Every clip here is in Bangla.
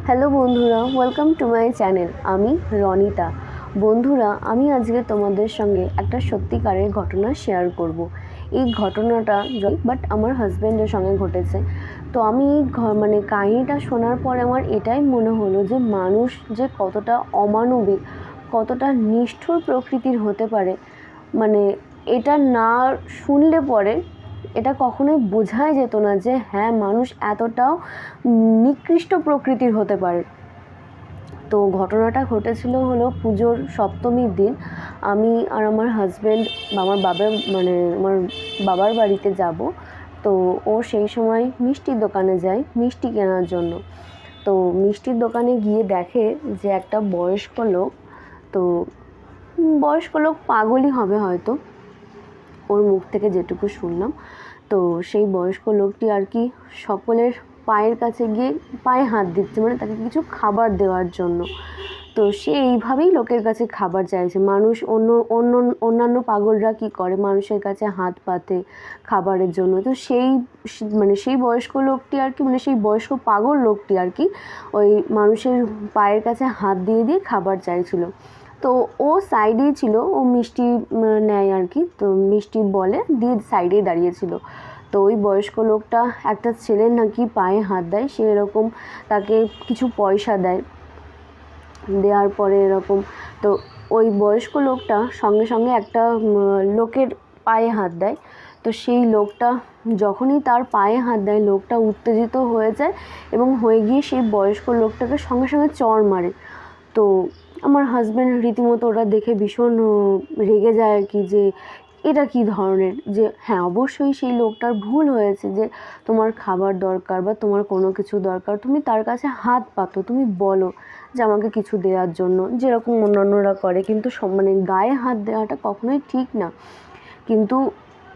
হ্যালো বন্ধুরা, ওয়েলকাম টু মাই চ্যানেল। আমি রনিতা। বন্ধুরা, আমি আজকে তোমাদের সঙ্গে একটা সত্যিকারের ঘটনা শেয়ার করব। এই ঘটনাটা বাট আমার হাজব্যান্ডের সঙ্গে ঘটেছে। তো আমি এই কাহিনিটা শোনার পরে আমার এটাই মনে হলো যে মানুষ যে কতটা অমানবিক, কতটা নিষ্ঠুর প্রকৃতির হতে পারে। এটা না শুনলে পরে এটা কখনোই বোঝাই যেত না যে হ্যাঁ, মানুষ এতটাও নিকৃষ্ট প্রকৃতির হতে পারে। তো ঘটনাটা ঘটেছিল হলো পুজোর সপ্তমীর দিন। আমি আর আমার হাজব্যান্ড আমার বাবার বাড়িতে যাব। তো ও সেই সময় মিষ্টির দোকানে যায় মিষ্টি কেনার জন্য। তো মিষ্টির দোকানে গিয়ে দেখে যে একটা বয়স্ক লোক, তো বয়স্ক লোক পাগলই হবে হয়তো, ওর মুখ থেকে যেটুকু শুনলাম। তো সেই বয়স্ক লোকটি আর কি সকলের পায়ের কাছে গিয়ে পায়ে হাত দিচ্ছে, তাকে কিছু খাবার দেওয়ার জন্য। তো সে এইভাবেই লোকের কাছে খাবার চাইছে। মানুষ অন্যান্য পাগলরা কি করে, মানুষের কাছে হাত পাতে খাবারের জন্য। তো সেই বয়স্ক লোকটি আর কি সেই বয়স্ক পাগল লোকটি আর কি ওই মানুষের পায়ের কাছে হাত দিয়ে দিয়ে খাবার চাইছিল। তো ও সাইডেই ছিল, ও মিষ্টি নেয় আর কি, তো মিষ্টি বলে দিয়ে সাইডেই দাঁড়িয়েছিল। তো ওই বয়স্ক লোকটা একটা ছেলের নাকি পায়ে হাত দেয়, সে এরকম তাকে কিছু পয়সা দেয়। দেওয়ার পরে এরকম তো ওই বয়স্ক লোকটা সঙ্গে সঙ্গে একটা লোকের পায়ে হাত দেয়। তো সেই লোকটা যখনই তার পায়ে হাত দেয়, লোকটা উত্তেজিত হয়ে যায় এবং হয়ে গিয়ে সেই বয়স্ক লোকটাকে সঙ্গে সঙ্গে চড় মারে। তো আমার হাজব্যান্ড রীতিমতো ওটা দেখে ভীষণ রেগে যায় আর কি, যে এটা কী ধরনের, যে হ্যাঁ অবশ্যই সেই লোকটার ভুল হয়েছে, যে তোমার খাবার দরকার বা তোমার কোনো কিছু দরকার, তুমি তার কাছে হাত পাতো, তুমি বলো যে আমাকে কিছু দেওয়ার জন্য, যেরকম অন্যান্যরা করে। কিন্তু গায়ে হাত দেওয়াটা কখনোই ঠিক না। কিন্তু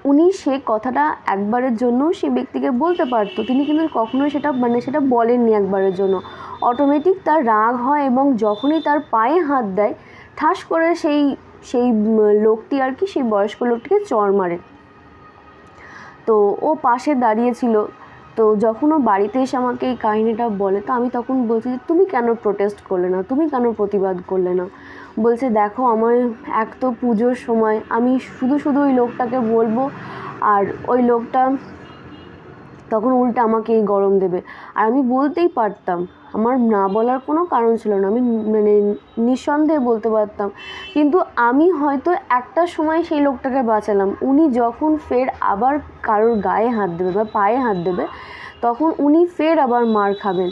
উনি সে কথাটা একবারের জন্য সে ব্যক্তিকে বলতে পারতো, তিনি কিন্তু কখনোই সেটা বলেননি একবারের জন্য। অটোমেটিক তার রাগ হয় এবং যখনই তার পায়ে হাত দেয়, ঠাস করে সেই লোকটি আর কি সেই বয়স্ক লোকটিকে চড় মারে। তো ও পাশে দাঁড়িয়েছিল। তো যখন ও বাড়িতে এসে আমাকে এই কাহিনিটা বলে, তো আমি তখন বলছি যে তুমি কেন প্রোটেস্ট করলে না, তুমি কেন প্রতিবাদ করলে না। বলছে দেখো, আমার এক তো পুজোর সময়, আমি শুধু ওই লোকটাকে বলবো আর ওই লোকটা তখন উল্টে আমাকে এই গরম দেবে। আর আমি বলতেই পারতাম, আমার না বলার কোনো কারণ ছিল না, আমি নিঃসন্দেহে বলতে পারতাম। কিন্তু আমি হয়তো একটা সময় সেই লোকটাকে বাঁচালাম। উনি যখন ফের আবার কারোর গায়ে হাত দেবে বা পায়ে হাত দেবে, তখন উনি ফের আবার মার খাবেন।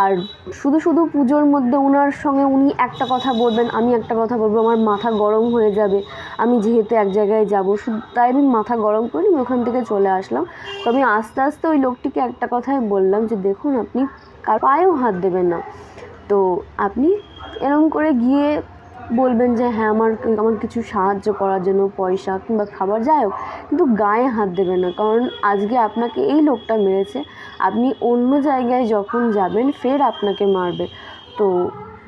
আর শুধু পুজোর মধ্যে উনার সঙ্গে উনি একটা কথা বলবেন, আমি একটা কথা বলবো, আমার মাথা গরম হয়ে যাবে। আমি যেহেতু এক জায়গায় যাবো, তাই আমি মাথা গরম করে আমি ওখান থেকে চলে আসলাম। তো আমি আস্তে আস্তে ওই লোকটিকে একটা কথাই বললাম যে দেখুন, আপনি কার পায়েও হাত দেবেন না। তো আপনি এরকম করে গিয়ে বলবেন যে হ্যাঁ আমার কিছু সাহায্য করার জন্য পয়সা কিংবা খাবার, যাই হোক, কিন্তু গায়ে হাত দেবেন না। কারণ আজকে আপনাকে এই লোকটা মেরেছে, আপনি অন্য জায়গায় যখন যাবেন ফের আপনাকে মারবে। তো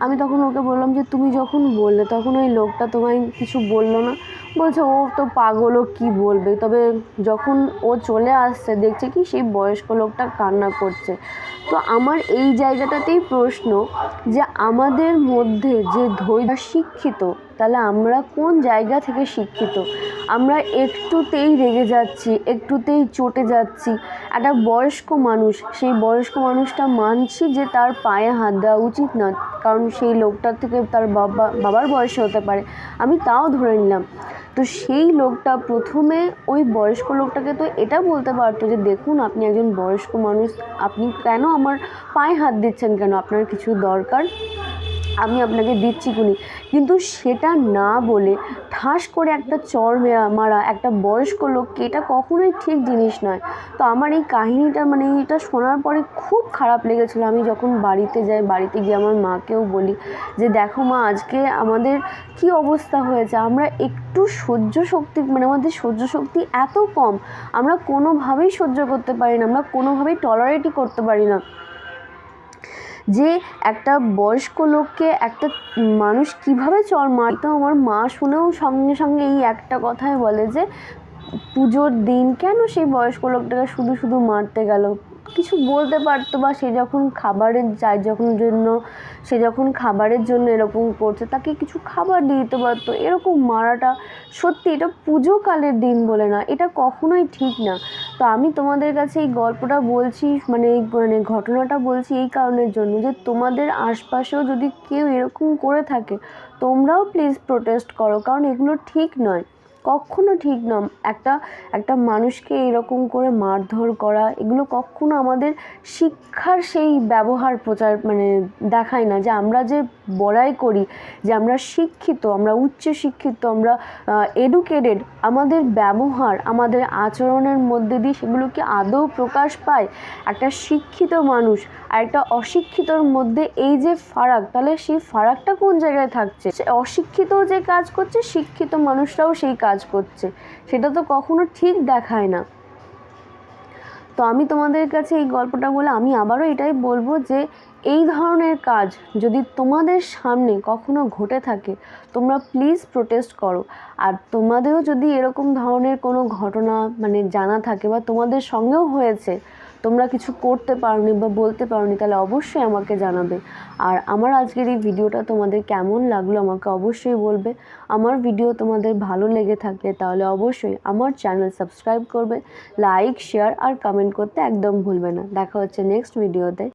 আমি তখন ওকে বললাম যে তুমি যখন বললে তখন ওই লোকটা তোমায় কিছু বললো না। বলছে ও তো পাগল, ও কী বলবে। তবে যখন ও চলে আসছে, দেখছে কি সেই বয়স্ক লোকটা কান্না করছে। তো আমার এই জায়গাটাতেই প্রশ্ন, যে আমাদের মধ্যে যে ধৈর্য শিক্ষিত, তাহলে আমরা কোন জায়গা থেকে শিক্ষিত? আমরা একটুতেই রেগে যাচ্ছি, একটুতেই চটে যাচ্ছি। একটা বয়স্ক মানুষ, সেই বয়স্ক মানুষটা মানছি যে তার পায়ে হাত দেওয়া উচিত না, কারণ সেই লোকটার থেকে তার বাবার বয়সে হতে পারে, আমি তাও ধরে নিলাম। তো সেই লোকটা প্রথমে ওই বয়স্ক লোকটাকে তো এটা বলতে পারতো যে দেখুন, আপনি একজন বয়স্ক মানুষ, আপনি কেন আমার পায়ে হাত দিচ্ছেন, কেন আপনার কিছু দরকার আমি আপনাকে দিচ্ছি কুনি। কিন্তু সেটা না বলে ঠাস করে একটা চড় মারা একটা বয়স্ক লোককে, এটা কখনোই ঠিক জিনিস নয়। তো আমার এই কাহিনিটা এটা শোনার পরে খুব খারাপ লেগেছিলো। আমি যখন বাড়িতে যাই, বাড়িতে গিয়ে আমার মাকেও বলি যে দেখো মা, আজকে আমাদের কি অবস্থা হয়েছে। আমরা একটু সহ্য শক্তি আমাদের সহ্য শক্তি এত কম, আমরা কোনোভাবেই সহ্য করতে পারি না, আমরা কোনোভাবেই টলারেটই করতে পারি না যে একটা বয়স্ক লোককে একটা মানুষ কিভাবে চড় মারে। তো আমার মা শুনেও সঙ্গে সঙ্গে এই একটা কথাই বলে যে পুজোর দিন কেন সেই বয়স্ক লোকটাকে শুধু মারতে গেল, কিছু বলতে পারতো, বা সে যখন খাবারের চাই সে যখন খাবারের জন্য এরকম করছে, তাকে কিছু খাবার দিয়ে দিতে পারতো। এরকম মারাটা সত্যি এটা পুজোকালের দিন বলে না, এটা কখনোই ঠিক না। তো আমি তোমাদের কাছে এই গল্পটা বলছি, মানে ঘটনাটা বলছি এই কারণের জন্য যে তোমাদের আশপাশেও যদি কেউ এরকম করে থাকে, তোমরাও প্লিজ প্রোটেস্ট করো, কারণ এগুলো ঠিক নয়, কখনো ঠিক নয়। একটা মানুষকে এরকম করে মারধর করা, এগুলো কখনো আমাদের শিক্ষার সেই ব্যবহার প্রচার দেখায় না যে আমরা যে বড়াই করি, যে আমরা শিক্ষিত, আমরা উচ্চ শিক্ষিত, আমরা এডুকেটেড। আমাদের ব্যবহার, আমাদের আচরণের মধ্যে দিয়ে সেগুলো কি আদৌ প্রকাশ পায়? একটা শিক্ষিত মানুষ আর একটা অশিক্ষিতর মধ্যে এই যে ফারাক, তাহলে সেই ফারাকটা কোন জায়গায় থাকছে? অশিক্ষিতও যে কাজ করছে, শিক্ষিত মানুষরাও সেই কাজ করছে, সেটা তো কখনো ঠিক দেখায় না। তো আমি তোমাদের কাছে এই গল্পটা বলে আমি আবারও এটাই বলবো যে এই ধরনের কাজ যদি তোমাদের সামনে কখনো ঘটে থাকে, তোমরা প্লিজ প্রোটেস্ট করো। আর তোমাদেরও যদি এরকম ধরনের কোনো ঘটনা জানা থাকে, বা তোমাদের সঙ্গেও হয়েছে, তোমরা কিছু করতে পারোনি বা বলতে পারোনি, তাহলে অবশ্যই আমাকে জানাবে। আর আমার আজকের এই ভিডিওটা তোমাদের কেমন লাগলো আমাকে অবশ্যই বলবে। আমার ভিডিও তোমাদের ভালো লেগে থাকলে তাহলে অবশ্যই আমার চ্যানেল সাবস্ক্রাইব করবে, লাইক, শেয়ার আর কমেন্ট করতে একদম ভুলবে না। দেখা হচ্ছে নেক্সট ভিডিওতে।